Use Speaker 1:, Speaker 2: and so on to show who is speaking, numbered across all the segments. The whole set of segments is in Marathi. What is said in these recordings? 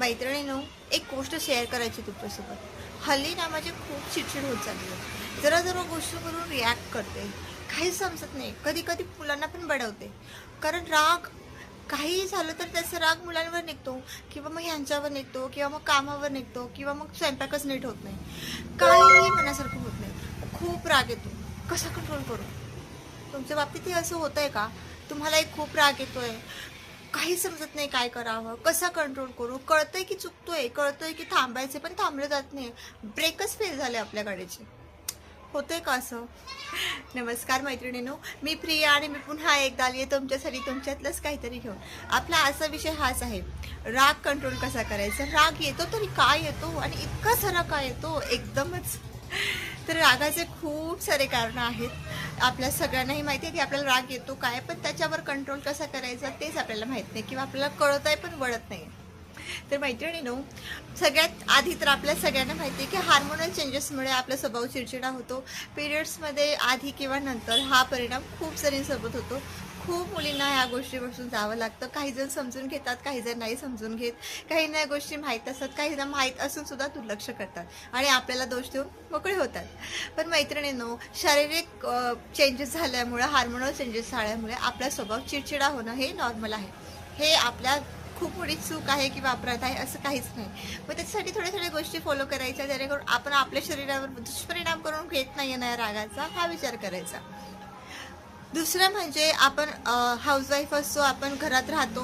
Speaker 1: मैत्रिणीनो, एक गोष्ट शेअर करायची तुमच्यासोबत. हल्ली ना माझी खूप चिडचिड होत चालली आहे. जरा जरा गोष्टीवरून रिॲक्ट करते. काहीच समजत नाही. कधी कधी मुलांना पण बडवते. कारण राग काहीही झालं तर त्याचा राग मुलांवर निघतो किंवा मग ह्यांच्यावर निघतो किंवा मग कामावर निघतो किंवा मग स्वयंपाकच नीट होत नाही. काहीही मनासारखं होत नाही. खूप राग येतो. कसा कंट्रोल करू? तुमच्या बाबतीतही असं होतंय का? तुम्हालाही खूप राग येतोय, काही समजत नाही काय करावं, कसा कंट्रोल करू, कळतंय की चुकतोय, कळतंय की थांबायचे पण थांबलं जात नाही, ब्रेकच फेल झाले आपल्या गाडीचे. होतंय का असं? नमस्कार मैत्रिणींनो, मी प्रिया आणि मी पुन्हा एकदा आली आहे तुमच्यासाठी तुमच्यातलंच काहीतरी घेऊन. आपला असा विषय हाच आहे, राग कंट्रोल कसा करायचा. राग येतो तरी काय येतो आणि इतका सारा काय येतो एकदमच. तर रागाचे खूप सारे कारण आहेत. आपल्या सगळ्यांनाही माहिती आहे की आपल्याला राग येतो काय, पण त्याच्यावर कंट्रोल कसा करायचा तेच आपल्याला माहीत नाही किंवा आपल्याला कळत आहे पण वळत नाही. तर मैत्रिणींनो, सगळ्यात आधी तर आपल्या सगळ्यांना माहिती आहे की हार्मोनल चेंजेसमुळे आपला स्वभाव चिडचिडा होतो. पिरियड्समध्ये आधी किंवा नंतर हा परिणाम खूप जणींसोबत होतो. खूप मुलींना ह्या गोष्टीपासून जावं लागतं. काही जण समजून घेतात, काही जण नाही समजून घेत. काहींना गोष्टी माहीत असतात, काहींना माहीत असून सुद्धा दुर्लक्ष करतात आणि आपल्याला दोष देऊन मोकळे होतात. पण मैत्रिणींनो, शारीरिक चेंजेस झाल्यामुळे, हार्मोनल चेंजेस झाल्यामुळे आपला स्वभाव चिडचिडा होणं हे नॉर्मल आहे. हे आपल्या खूप मोठी चूक आहे किंवा अपराध आहे असं काहीच नाही. मग त्याच्यासाठी थोड्या थोड्या गोष्टी फॉलो करायच्या, जेणेकरून आपण आपल्या शरीरावर दुष्परिणाम करून घेत नाही ना रागाचा, हा विचार करायचा. दुसरं म्हणजे आपण हाऊसवाईफ असतो, आपण घरात राहतो,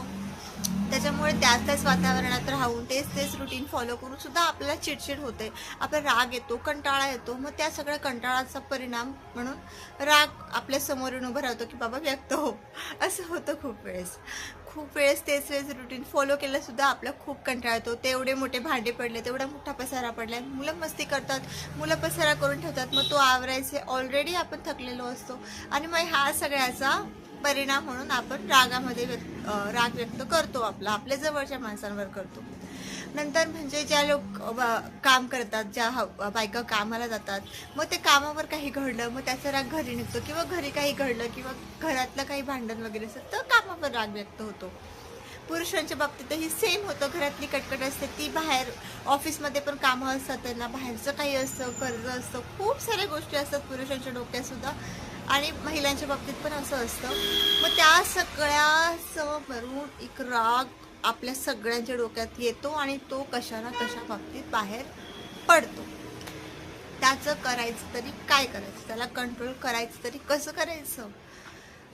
Speaker 1: त्याच्यामुळे त्याच वातावरणात राहून तेच रुटीन फॉलो करून सुद्धा आपल्याला चिडचिड होते, आपल्याला राग येतो, कंटाळा येतो. मग त्या सगळ्या कंटाळाचा परिणाम म्हणून राग आपल्या समोरून उभं राहतो की बाबा व्यक्त हो, असं होतं खूप वेळेस तेच रुटीन फॉलो केलं सुद्धा आपला खूप कंटाळा येतो. तेवढे मोठे भांडे पडले, तेवढा मोठा पसारा पडलाय, मुलं मस्ती करतात, मुलं पसारा करून ठेवतात, मग तो आवरायचे, ऑलरेडी आपण थकलेलो असतो आणि मग ह्या सगळ्याचा परिणाम म्हणून आपण रागामध्ये राग व्यक्त करतो, आपल्या जवळच्या माणसांवर करतो. नंतर म्हणजे ज्या लोक काम करतात, ज्या बायका कामाला जातात, मग ते कामावर काही घडलं, मग त्याचा राग घरी निघतो किंवा घरी काही घडलं किंवा घरातलं काही भांडण वगैरे असेल तर कामावर राग व्यक्त होतो. पुरुषांच्या बाबतीतही सेम होतं. घरातली कटकट असते, ती बाहेर ऑफिसमध्ये पण कामं असतात, त्यांना बाहेरचं काही असतं, कर्ज असतं, खूप साऱ्या गोष्टी असतात पुरुषांच्या डोक्यात सुद्धा आणि महिलांच्या बाबतीत पण असं असतं. मग त्या सगळ्या भरून एक राग आपल्या सगळ्यांच्या डोक्यात येतो आणि तो कशा ना कशा बाबतीत बाहेर पडतो. त्याचं करायचं तरी काय करायचं, त्याला कंट्रोल करायचं तरी कसं करायचं.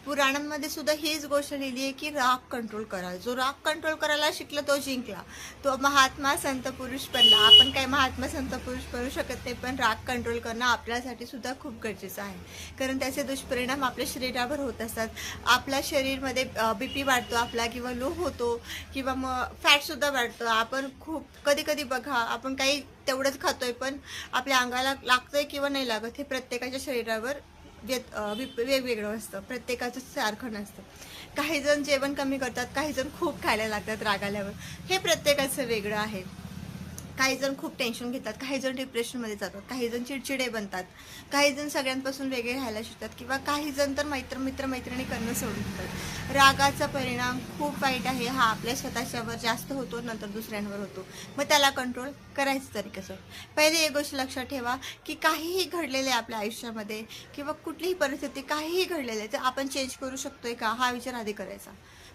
Speaker 1: पुराणांमध्ये सुद्धा हीच गोष्ट लिहिली आहे की राग कंट्रोल करा. जो राग कंट्रोल करायला शिकला तो जिंकला, तो महात्मा संत पुरुष बनला. आपण काय महात्मा संत पुरुष बनू शकत नाही, पण राग कंट्रोल करणं आपल्यासाठी सुद्धा खूप गरजेचं आहे. कारण त्याचे दुष्परिणाम आपल्या शरीरावर होत असतात. आपल्या शरीरमध्ये BP वाढतो आपला किंवा लो होतो किंवा मग फॅटसुद्धा वाढतं. आपण खूप कधी कधी बघा, आपण काही तेवढंच खातोय पण आपल्या अंगाला लागतंय किंवा नाही लागत हे प्रत्येकाच्या शरीरावर वेगवेगळं असतं, प्रत्येकाचं सारखं नसतं. काही जण जेवण कमी करतात, काही जण खूप खायला लागतात राग आल्यावर, हे प्रत्येकाचं वेगळं आहे. काही जण खूप टेन्शन घेतात, काही जण डिप्रेशनमध्ये जातात, काही जण चिडचिडे बनतात, काही जण सगळ्यांपासून वेगळे राहायला शिकतात किंवा काही जण तर मैत्रिणी करणं सोडून देतात. रागाचा परिणाम खूप वाईट आहे. हा आपल्या स्वतःच्यावर जास्त होतो, नंतर दुसऱ्यांवर होतो. मग त्याला कंट्रोल करायचं तरी कसं? पहिले एक गोष्ट लक्षात ठेवा की काहीही घडलेलं आहे आपल्या आयुष्यामध्ये किंवा कुठलीही परिस्थिती काहीही घडलेलं आहे तर आपण चेंज करू शकतोय का, हा विचार आधी करायचा.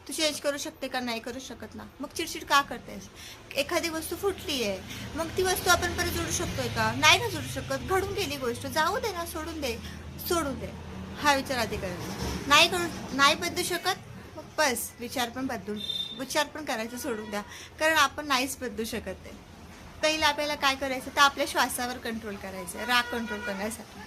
Speaker 1: तू चेंज करू शकते का? नाही करू शकत ना, मग चिडचिड का करतेस? एखादी वस्तू फुटली आहे, मग ती वस्तू आपण परत जोडू शकतोय का? नाही ना जोडू शकत. घडून गेली गोष्ट, जाऊ दे ना, सोडून दे, हा विचार आधी करायचा. नाही बदलू शकत, मग बस विचार पण करायचं सोडून द्या, कारण आपण नाहीच बदलू शकत आहे. पहिलं आपल्याला काय करायचं तर आपल्या श्वासावर कंट्रोल करायचं. राग कंट्रोल करण्यासाठी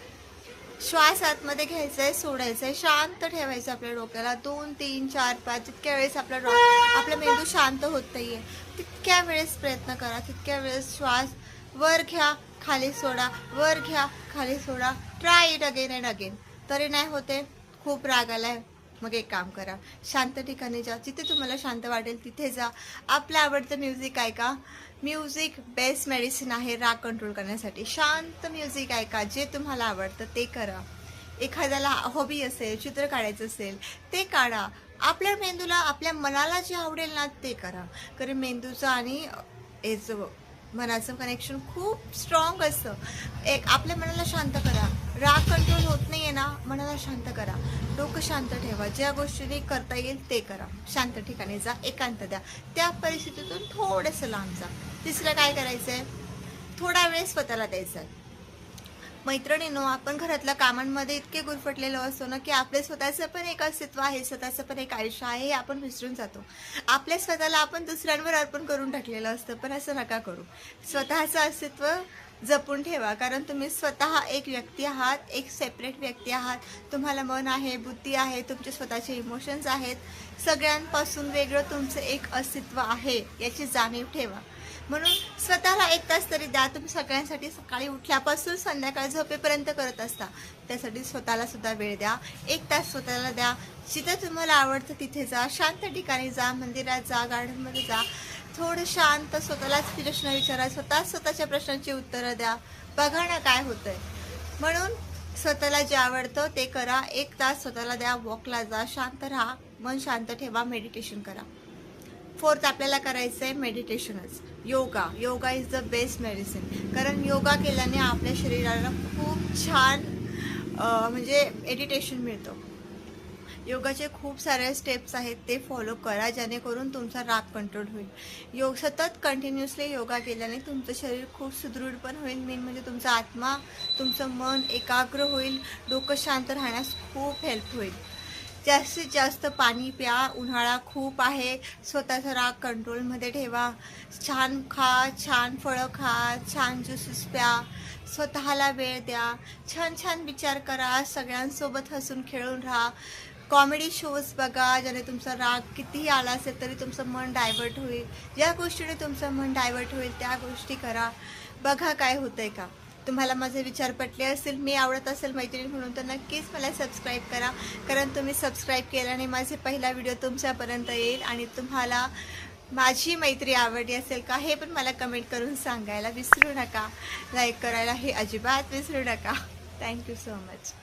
Speaker 1: श्वास आतमध्ये घ्यायचा आहे, सोडायचा आहे, शांत ठेवायचं आपल्या डोक्याला. 2 3 4 5 जितक्या वेळेस आपला मेंदू शांत होत नाहीये तितक्या वेळेस प्रयत्न करा. तितक्या वेळेस श्वास वर घ्या, खाली सोडा, वर घ्या, खाली सोडा. Try it again and again. तरी नाही होते, खूप राग आलाय, मग एक काम करा, शांत ठिकाणी जा, जिथे तुम्हाला शांत वाटेल तिथे जा. आपलं आवडतं म्युझिक ऐका. म्युझिक बेस्ट मेडिसिन आहे राग कंट्रोल करण्यासाठी. शांत म्युझिक ऐका, जे तुम्हाला आवडतं ते करा. एखाद्याला हॉबी असेल, चित्र काढायचं असेल ते काढा. आपल्या मेंदूला, आपल्या मनाला जे आवडेल ना ते करा. कारण मेंदूचं आणि याचं मनाचं कनेक्शन खूप स्ट्रॉंग असतं. एक आपल्या मनाला शांत करा. राग कंट्रोल होत नाही आहे ना, मनाला शांत करा. डोकं शांत ठेवा. ज्या गोष्टी करता येईल ते करा. शांत ठिकाणी जा, एकांत द्या. त्या परिस्थितीतून थोडंसं लांब जा. तिसरं काय करायचं आहे, थोडा वेळ स्वतःला द्यायचा आहे. मैत्रिणींनो, आपण घरातल्या कामांमध्ये इतके गुरफटलेलो असतो ना, की आपले स्वतःचं पण एक अस्तित्व आहे, स्वतःचं पण एक आयुष्य आहे, हे आपण विसरून जातो. आपल्या स्वतःला आपण दुसऱ्यांवर अर्पण करून टाकलेलं असतं, पण असं नका करू. स्वतःचं अस्तित्व जपून ठेवा, कारण तुम्ही स्वतः एक व्यक्ती आहात, एक सेपरेट व्यक्ती आहात. तुम्हाला मन आहे, बुद्धी आहे, तुमचे स्वतःचे इमोशन्स आहेत. सगळ्यांपासून वेगळं तुमचं एक अस्तित्व आहे, याची जाणीव ठेवा. म्हणून स्वतःला 1 तास तरी द्या. तुम्ही सगळ्यांसाठी सकाळी उठल्यापासून संध्याकाळी झोपेपर्यंत करत असता, त्यासाठी स्वतःला सुद्धा वेळ द्या. 1 तास स्वतःला द्या. जिथे तुम्हाला आवडतं तिथे जा, शांत ठिकाणी जा, मंदिरात जा, गार्डनमध्ये जा. थोडं शांत स्वतःलाच प्रश्न विचारा, स्वतःच्या प्रश्नांची उत्तरं द्या. बघा ना काय होतंय. म्हणून स्वतःला जे आवडतं ते करा. 1 तास स्वतःला द्या. वॉकला जा, शांत राहा, मन शांत ठेवा, मेडिटेशन करा. 4th आपल्याला करायचं आहे मेडिटेशनच. Yoga is the best medicine. कारण योगा केल्याने आपल्या शरीराला खूप छान म्हणजे मेडिटेशन मिळतं. योगाचे खूप सारे स्टेप्स आहेत, ते फॉलो करा, जेणेकरून तुमचा राग कंट्रोल होईल. सतत कंटिन्युअसली योगा केल्याने तुमचं शरीर खूप सुदृढ पण होईल. मेन म्हणजे तुमचा आत्मा, तुमचं मन एकाग्र होईल. डोकं शांत राहण्यास खूप हेल्प होईल. जास्तीत जास्त पाणी प्या. उन्हाळा खूप आहे. स्वतःचा राग कंट्रोलमध्ये ठेवा. छान खा, छान फळं खा, छान ज्यूसेस प्या. स्वतःला वेळ द्या. छान छान विचार करा. सगळ्यांसोबत हसून खेळून राहा. कॉमेडी शोज बघा, ज्याने तुमचा राग कितीही आला असेल तरी तुमचं मन डायव्हर्ट होईल. ज्या गोष्टीने तुमचं मन डायव्हर्ट होईल त्या गोष्टी करा. बघा काय होतंय का. तुम्हाला माझे विचार पटले असतील, मी आवडत असेल मैत्रीण म्हणून, तर नक्कीच मला सबस्क्राईब करा. कारण तुम्ही सबस्क्राईब केल्याने माझे पहिला व्हिडिओ तुमच्यापर्यंत येईल. आणि तुम्हाला माझी मैत्री आवडली असेल का हे पण मला कमेंट करून सांगायला विसरू नका. लाईक करायला हे अजिबात विसरू नका. Thank you so much.